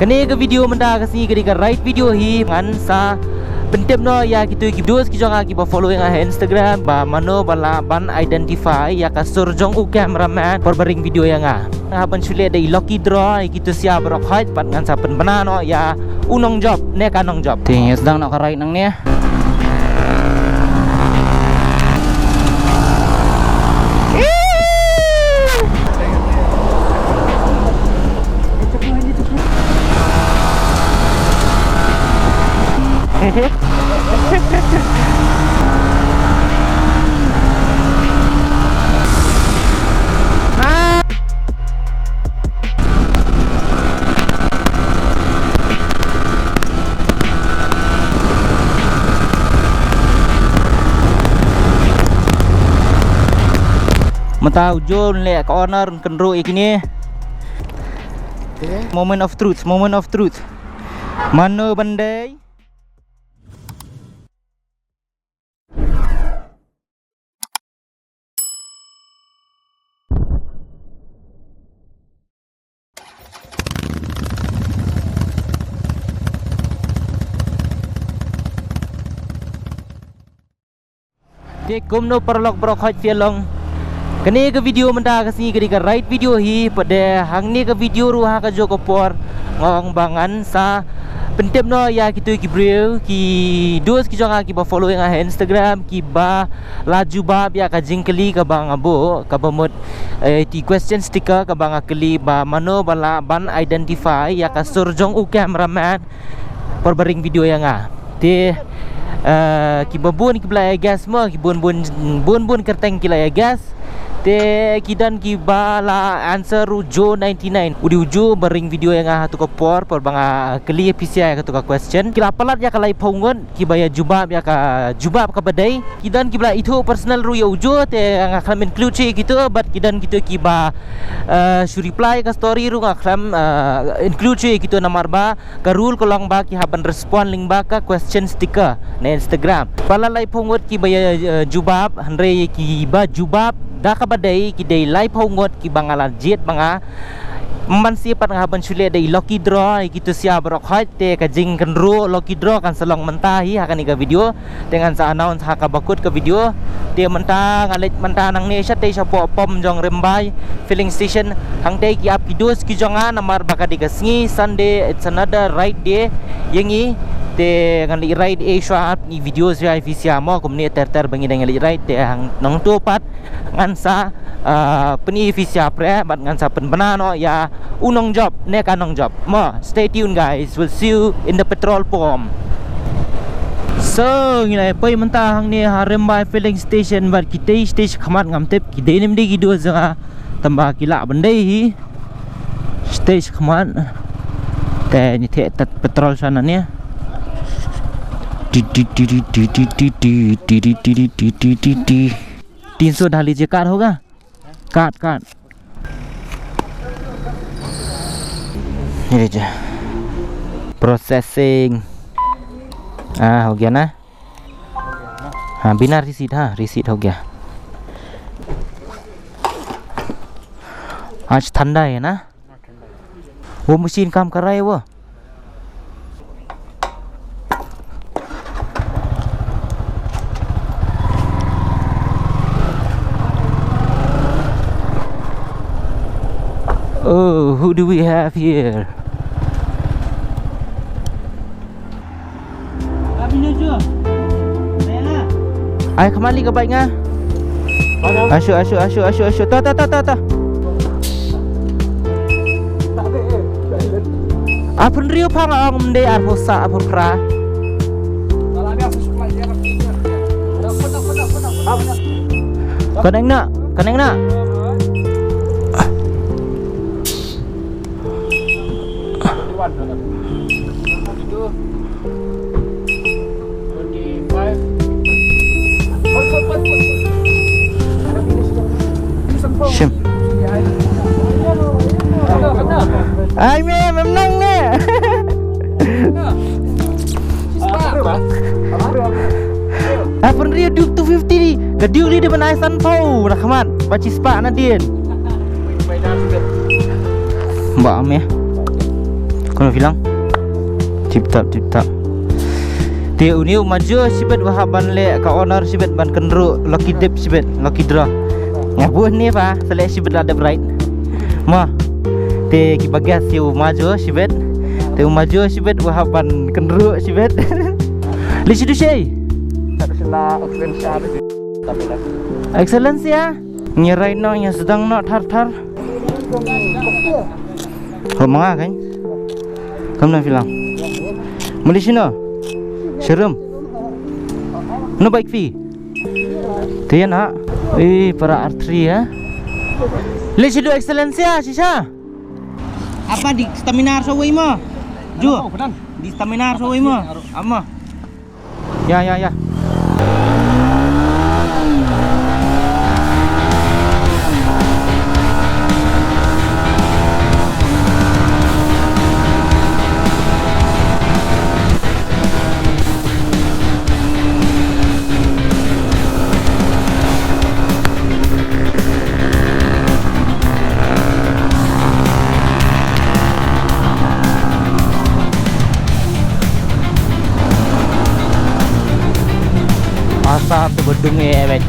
Kani ke video menda kasi ke right video hi ngan sa pentip no ya gitu videos ki jonga ki ba following Instagram ba mano bala ban identify ya ka surjong u cameraman perbering video yang ban chule dei lucky draw gitu sia brok height pat ngan sa pen banano ya unong job ne kanong job ting sedang nak right nang ni Mata ujung le corner kendro ikini. Moment of truth. Mano bandai. Dia kumno perlok brok hot filong. Kani ke video menda kasi ke right video hi pada hang ni ke video ruha ka jo kopor ngong bangan sa pentip no ya gitu ki breu ki dos ki jonga ki ba following Instagram ki ba laju ba ya ka jingkeli ka bang abo ka bamot ti question sticker ka bang akeli ba mano bala ban identify ya ka surjong u cameraman perbering video yang ti ki babun ki bla gas mo ki bun kerteng ki la gas te kidan ki bala answer ujo 99 udi ujo bering video yang tu ko por banga kli PCI ka tu ka question kila palat ya kalai pongon ki baya jubab ya ka jubab ka badai kidan ki bala itu personal ru ya ujo te ngaklam include gitu but kidan gitu ki ba su reply ka story ru ngaklam include gitu namar ba ka rule kolong ba ki haban respond link ba ka question sticker na Instagram palalai pongot ki baya jubab andre ki ba jubab da ka badai ki dei live hongot ki bangala jet banga mansi pat ngaban chule dei lucky draw gitu sia brok height te ka jing kenro lucky draw kan selong mentahi akan iga video dengan sa announce ha ka bakut ke video te mentang ngalet mentang nang ne shat te sapo pom jong rembai filling station hang te ki ap videos ki jonga namar baka diga sngi Sunday it's another right day yengi te ngan li ride e shot ni videos ya visia mo kumni ter bangi dengan li ride te hang nong tu pat ngan sa peni visia pre bat ngan sa pen banano ya unong job ne kanong job mo stay tuned guys, we'll see you in the petrol pump. So ngilai poi mentah hang ni harembai filling station bat kita stage khamat ngam tep ki de nim de ki do zanga tambah kila bandai hi stage khamat te ni the tat petrol sana ni $300 डाल लीजिए कार होगा काट ये जा प्रोसेसिंग हो गया ना हाँ बिना रिसीट हो गया आज ठंडा है ना वो मशीन काम कर रहा है वो Oh, who do we have here? Ay, kembali ke baiknya. Asyuk. Ta. Apun riu pang ang mde arposa apur kra. Kaneng nak. Shim. Ay memang ni. Apun rio Duke 250 ke Duke dia benai sanpau rahmat baci spa nadien. Mbak am ya. Kau bilang tip top dia uni maju sibet wahaban le ka owner sibet ban kendru lucky dip sibet lucky draw ngabun ni pa sele sibet ada bright ma te ki bagas siu maju sibet te maju sibet wahaban kendru sibet li sidu sei excellence ya nyerai no nya sedang no thar mga kan kamu nak bilang Malaysia Serum no bike fee dia nak para arteri ya le sidu excelencia sisa apa di stamina so mo ju di stamina so mo ama ya masa tu bedung bet.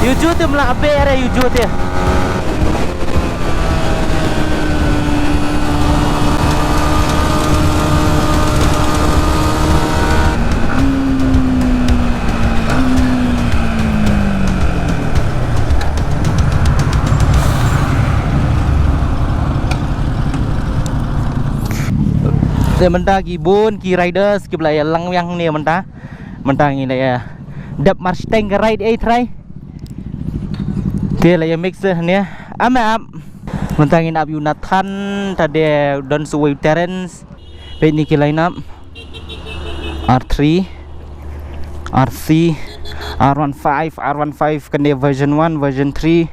Yuju tu mula abe ada yuju tu. Saya mentah gibun ki riders ki belaya lang yang ni mentah ni ya dap Mustang ke ride try dia lah yang mixer ni ama mentangin up Yunathan tadi don suwe Terence ini ki line up R3 RC R15 kena version 1 version 3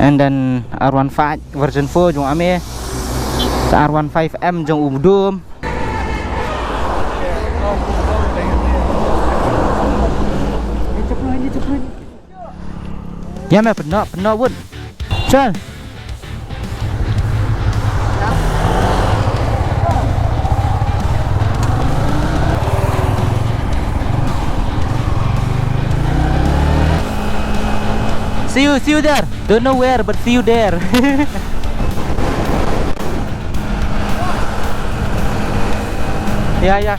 and then R15 version 4 jong ame R15M jong umdum ya mẹ penuh pun Chan see you there, don't know where but see you there. Ya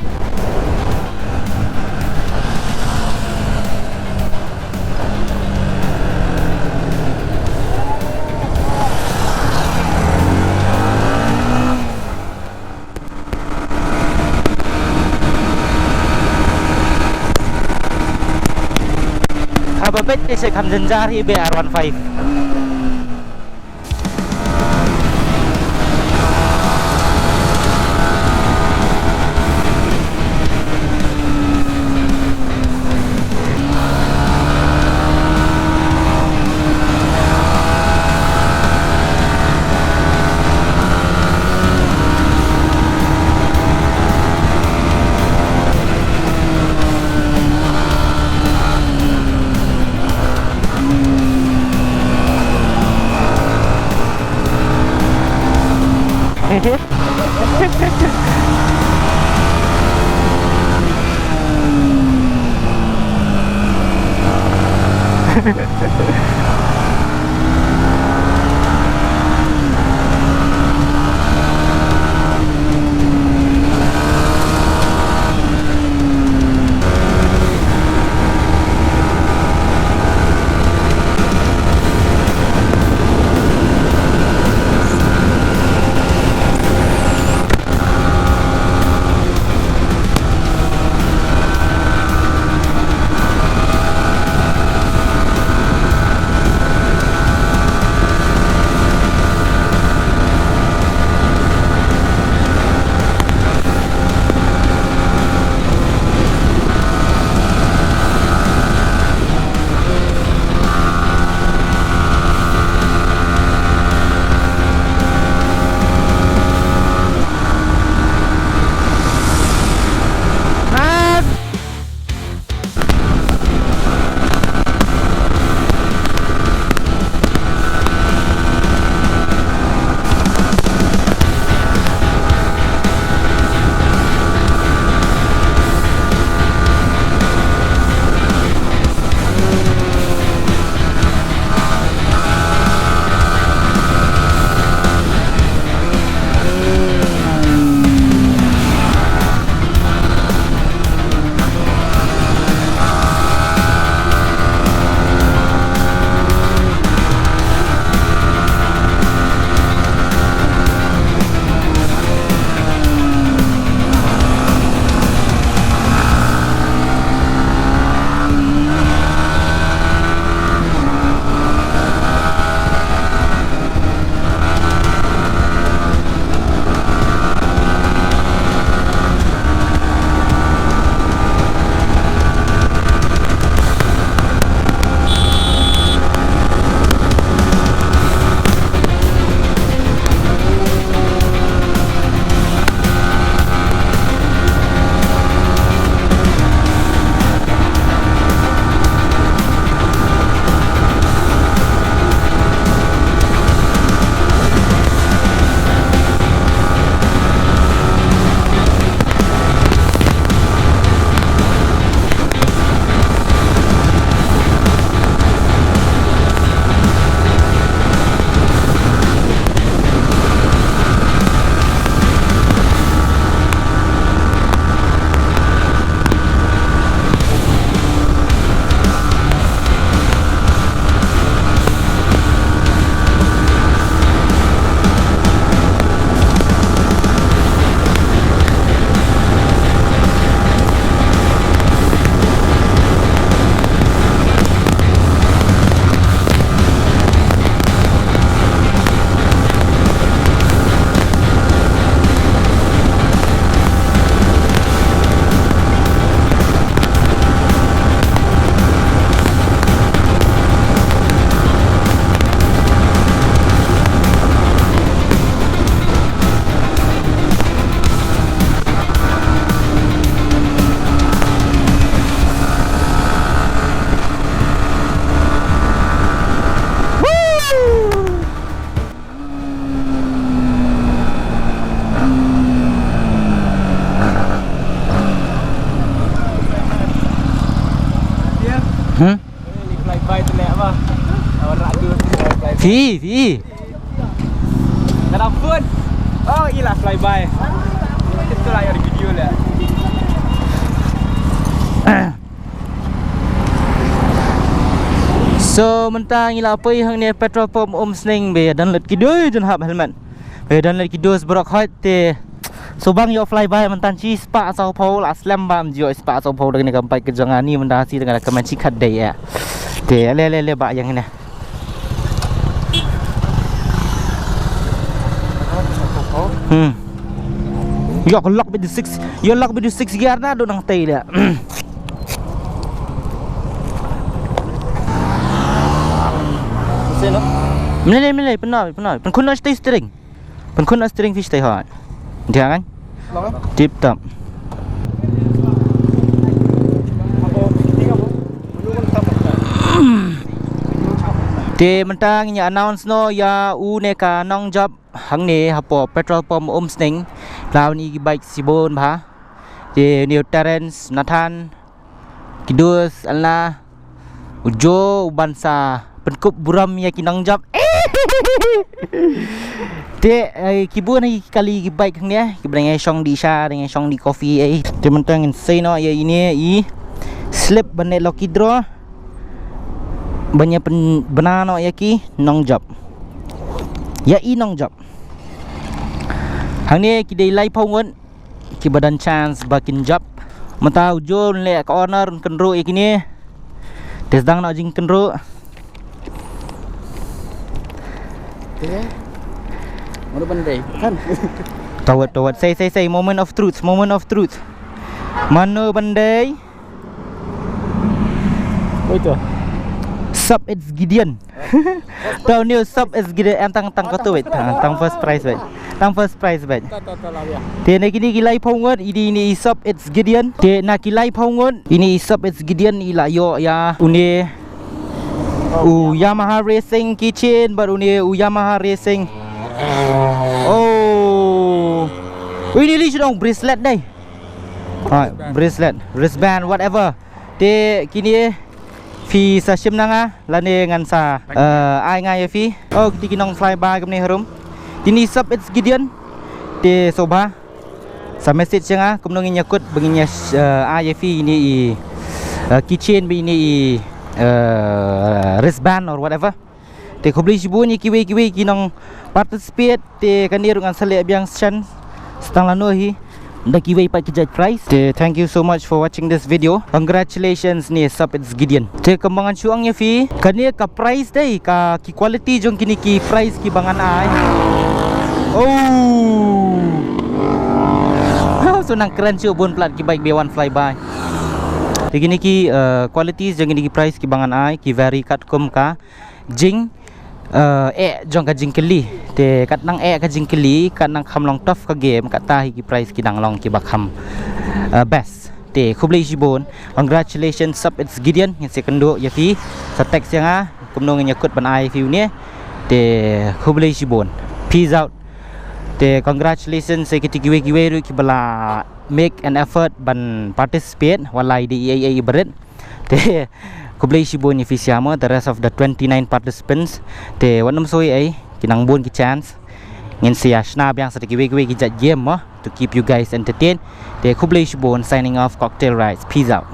apa bet saya kam jenjar hi BR15 Thì Dah pun. Oh, iyalah flyby. Itulah yang di video lah. So mentang ila apa yang ni petrol pump Sning be dan let kidoi jen hab helmet. Be dan let kidoi sebrok hot te. So bang yo flyby mentang chi spa sau pol aslam bam jo spa sau pol dengan kampai kejangan ni mentang si dengan keman chi khat dai ya. Te le ba yang ni. Yo lock with the 6. Yo lock with the 6 gear na do nang tay dia. Sino? Mele pernah. Pen kun nak stay steering. Pen kun nak steering fish stay hot. Dia kan? Tip top. Te mentang nya announce no ya u ne ka nong job hang ne hapo petrol pump sning law ni bike sibon ba te new Terence Nathan Kidus Allah Ujo Ubansa penkup buram ya kinong job te kibun ai kali bike hang ne kibrang song di sha dengan song di coffee ai te mentang insane no ya ini i slip banet lucky draw banyak benar no yaki nong job ya i nong job hang ni kidai lai phongon ki badan chance bakin job mata ujo le ka owner kenro ikini tes dang no jing kenro mana pandai kan tawat say moment of truth mana bandai itu Sub it's Gideon. Tahu ni sub it's Gideon tang kau tu bet. Tang first prize bet. Te nak kini kilai pongon ini sub it's Gideon. Te nak kilai pongon ini sub it's Gideon ila yo ya une Yamaha Racing kitchen baru ni Yamaha Racing. Oh. Ini li sedang bracelet dai. Bracelet, wristband whatever. Te kini Fi sa shim nanga lane ngan sa ai ngai fi oh di kinong fly by kam ni harum dini sub it's Gideon te soba sa message nga kumnong nyakut benginya ai fi ini kitchen bi ini wristband or whatever te khobli sibun ni kiwi kinong participate te kanir ngan sale biang chan stang lano hi Daki way pa kijaj price. Thank you so much for watching this video. Congratulations ni sub it's Gideon. Te kembangan suang nya fi. Kani ka price dai ka ki quality jong kini ki price ki bangan ai. Oh. So nang keren siu bon plat ki bike B1 flyby. Te kini ki qualities jong kini ki price ki bangan ai ki very kat kum ka jing jong ka jingkeli te kat nang ka jingkeli kat nang kham long tough ka game kat tahi ki prize ki dang long ki bakham best te khublei jibon. Congratulations sub it's Gideon yang sekendo ya fi sa text yang kumnong nyakut ban ai view ni te khublei jibon. Peace out te congratulations se kiti giwe ki bala make an effort ban participate walai di EAA berit te Kublai shibon ni fisiama the rest of the 29 participants te wanam soi ai kinang bon ki chance ngin sia snap yang sedikit we ki jat game to keep you guys entertained te kublai shibon signing off Cocktail Rides. Peace out.